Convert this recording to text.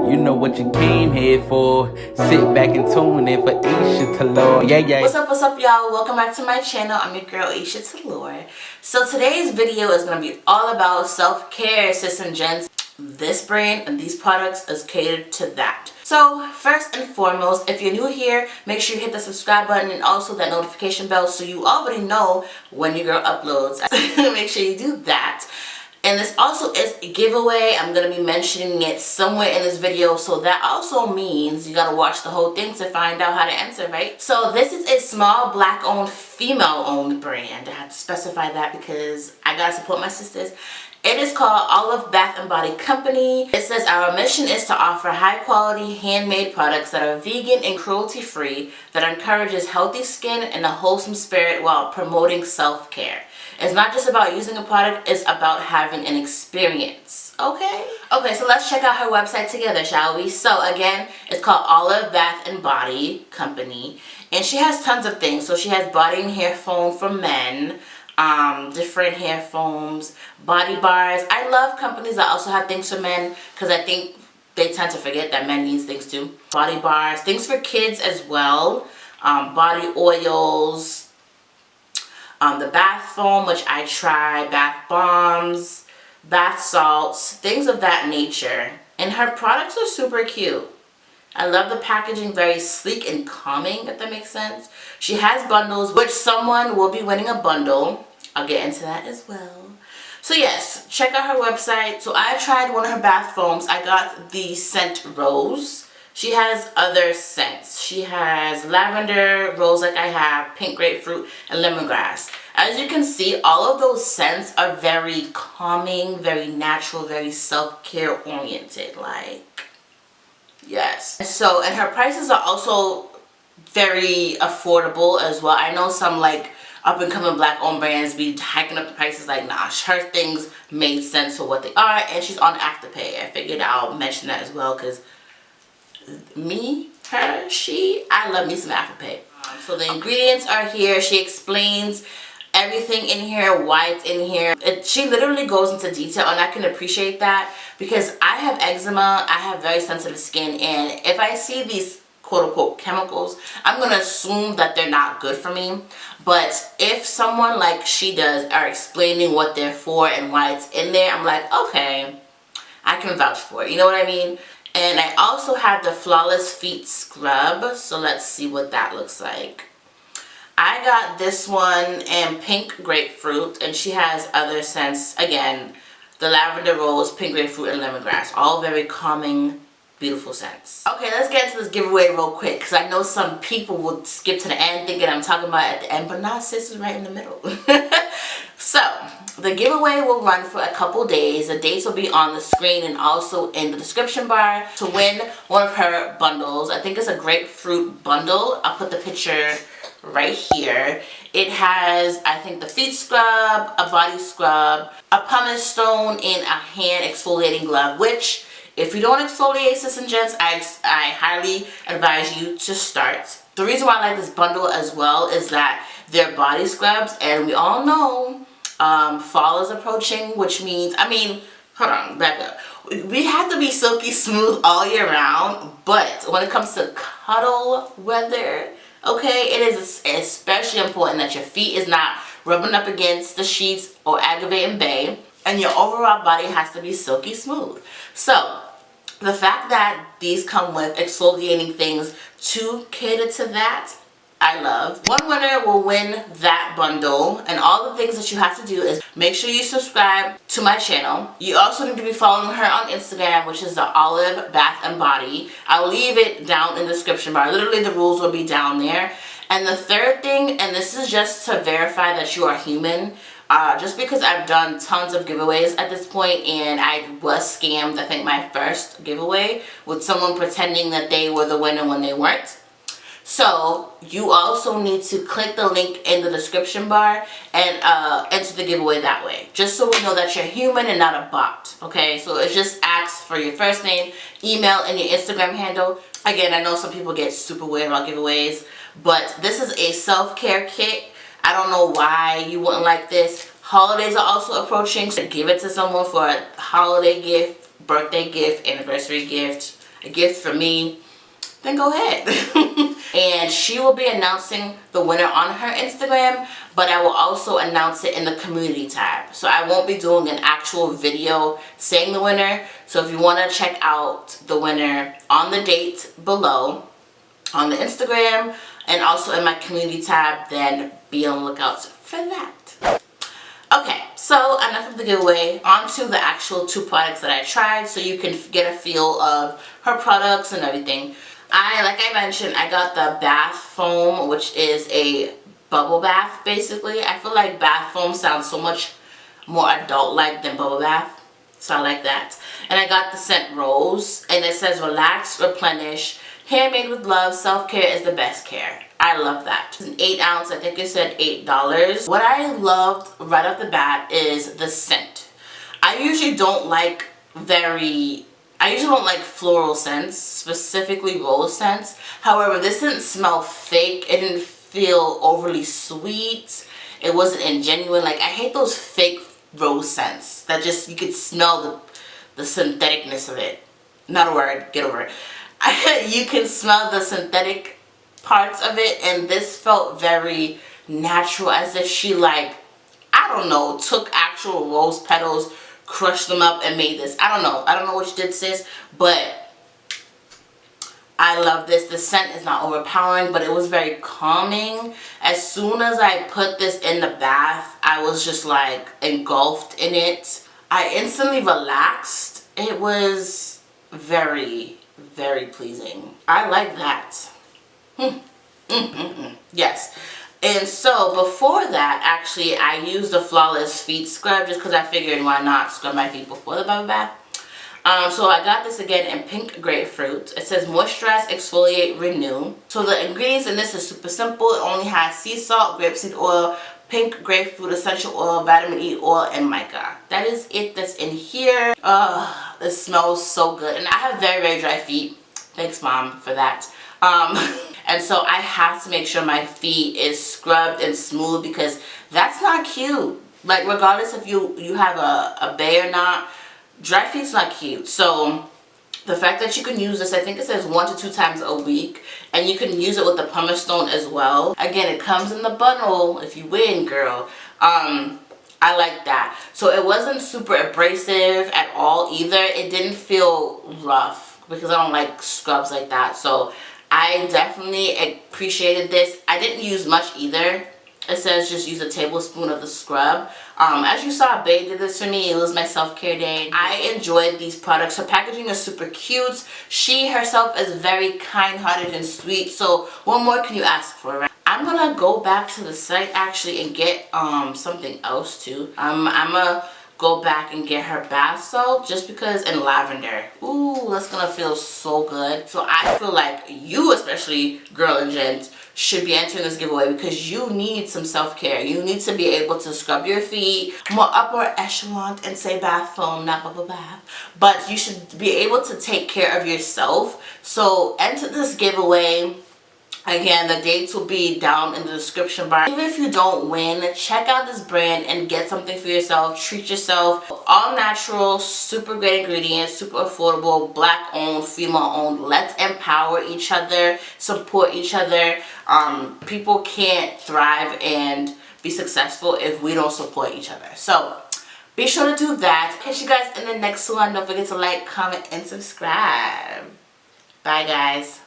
You know what you came here for. Sit back and tune in for Eisha, Taylore. Yeah. What's up, y'all? Welcome back to my channel. I'm your girl, Eisha, Taylore. So today's video is going to be all about self-care, sis and gents. This brand and these products is catered to that. So first and foremost, if you're new here, make sure you hit the subscribe button and also that notification bell so you already know when your girl uploads. Make sure you do that. And this also is a giveaway. I'm going to be mentioning it somewhere in this video. So that also means you got to watch the whole thing to find out how to enter, right? So this is a small black-owned, female-owned brand. I have to specify that because I got to support my sisters. It is called Olive Bath and Body Company. It says our mission is to offer high-quality, handmade products that are vegan and cruelty-free that encourages healthy skin and a wholesome spirit while promoting self-care. It's not just about using a product, it's about having an experience, okay? Okay, so let's check out her website together, shall we? So again, it's called Olive Bath and Body Company, and she has tons of things. So she has body and hair foam for men, different hair foams, body bars. I love companies that also have things for men because I think they tend to forget that men need things too. Body bars, things for kids as well, body oils, the bath foam, which I try, bath bombs, bath salts, things of that nature. And her products are super cute. I love the packaging, very sleek and calming, if that makes sense. She has bundles, which someone will be winning a bundle. I'll get into that as well. So yes, check out her website. So I tried one of her bath foams. I got the scent Rose. She has other scents. She has lavender, rose like I have, pink grapefruit, and lemongrass. As you can see, all of those scents are very calming, very natural, very self-care oriented. Like, yes. So, and her prices are also very affordable as well. I know some like up-and-coming black-owned brands be hiking up the prices. Like, nah, her things made sense for what they are, and she's on Afterpay. I figured I'll mention that as well because me, her, she, I love me some Afterpay. So the ingredients are here. She explains everything in here, why it's in here. She literally goes into detail, and I can appreciate that because I have eczema, I have very sensitive skin, and if I see these quote-unquote chemicals, I'm gonna assume that they're not good for me. But if someone like she does are explaining what they're for and why it's in there, I'm like, okay, I can vouch for it, you know what I mean? And I also have the Flawless Feet Scrub, so let's see what that looks like. I got this one in pink grapefruit, and she has other scents. Again, the lavender rose, pink grapefruit, and lemongrass. All very calming, beautiful scents. Okay, let's get into this giveaway real quick, because I know some people will skip to the end thinking I'm talking about at the end, but not, sis is right in the middle. So, the giveaway will run for a couple days. The dates will be on the screen and also in the description bar. To win one of her bundles, I think it's a grapefruit bundle. I'll put the picture right here. It has, I think, the feet scrub, a body scrub, a pumice stone, and a hand exfoliating glove, which, if you don't exfoliate, sis and gents, I highly advise you to start. The reason why I like this bundle as well is that they're body scrubs, and we all know fall is approaching, which means, I mean, hold on, back up. We have to be silky smooth all year round, but when it comes to cuddle weather, okay, it is especially important that your feet is not rubbing up against the sheets or aggravating bae, and your overall body has to be silky smooth. So, the fact that these come with exfoliating things to cater to that, I love. One winner will win that bundle, and all the things that you have to do is make sure you subscribe to my channel. You also need to be following her on Instagram, which is the Olive Bath and Body. I'll leave it down in the description bar. Literally, the rules will be down there. And the third thing, and this is just to verify that you are human, just because I've done tons of giveaways at this point, and I was scammed, I think, my first giveaway with someone pretending that they were the winner when they weren't. So you also need to click the link in the description bar and enter the giveaway that way, just so we know that you're human and not a bot. Okay, so it just asks for your first name, email, and your Instagram handle. Again, I know some people get super weird about giveaways, but this is a self-care kit. I don't know why you wouldn't like this. Holidays are also approaching, so give it to someone for a holiday gift, birthday gift, anniversary gift, a gift for me, then go ahead. And she will be announcing the winner on her Instagram, but I will also announce it in the community tab. So I won't be doing an actual video saying the winner. So if you want to check out the winner on the date below on the Instagram and also in my community tab, then be on the lookout for that. Okay, so enough of the giveaway. On to the actual 2 products that I tried so you can get a feel of her products and everything. Like I mentioned, I got the bath foam, which is a bubble bath basically. I feel like bath foam sounds so much more adult-like than bubble bath, so I like that. And I got the scent Rose, and it says relax, replenish, handmade with love, self-care is the best care. I love that. It's an 8 ounce, I think it said $8. What I loved right off the bat is the scent. I usually don't like floral scents, specifically rose scents. However, this didn't smell fake. It didn't feel overly sweet. It wasn't ingenuine. Like, I hate those fake rose scents that just, you could smell the syntheticness of it. Not a word, get over it. You can smell the synthetic parts of it, and this felt very natural, as if she, like, I don't know, took actual rose petals, crushed them up and made this. I don't know what you did, sis, but I love this. The scent is not overpowering, but it was very calming. As soon as I put this in the bath, I was just like engulfed in it. I instantly relaxed. It was very, very pleasing. I like that. Yes. And so before that, actually, I used the Flawless Feet Scrub just because I figured why not scrub my feet before the bubble bath. So I got this again in pink grapefruit. It says moisturize, exfoliate, renew. So the ingredients in this is super simple. It only has sea salt, grapeseed oil, pink grapefruit essential oil, vitamin E oil, and mica. That is it that's in here. It smells so good. And I have very, very dry feet. Thanks, Mom, for that. And so I have to make sure my feet is scrubbed and smooth because that's not cute. Like, regardless if you have a bay or not, dry feet's not cute. So the fact that you can use this, I think it says 1 to 2 times a week, and you can use it with the Pumice Stone as well. Again, it comes in the bundle if you win, girl. I like that. So it wasn't super abrasive at all either. It didn't feel rough because I don't like scrubs like that. So I definitely appreciated this. I didn't use much either. It says just use a tablespoon of the scrub. As you saw, Bae did this for me. It was my self-care day. I enjoyed these products. Her packaging is super cute. She herself is very kind-hearted and sweet. So what more can you ask for, right? I'm gonna go back to the site actually and get something else too. I'm gonna go back and get her bath salt just because, in lavender. Ooh, that's gonna feel so good. So I feel like you, especially girl and gent, should be entering this giveaway because you need some self-care. You need to be able to scrub your feet, more upper echelon, and say bath foam, not bubble bath. But you should be able to take care of yourself. So enter this giveaway. Again, the dates will be down in the description bar. Even if you don't win, check out this brand and get something for yourself. Treat yourself. All natural, super great ingredients, super affordable, black owned, female owned. Let's empower each other, support each other. People can't thrive and be successful if we don't support each other. So be sure to do that. Catch you guys in the next one. Don't forget to like, comment, and subscribe. Bye, guys.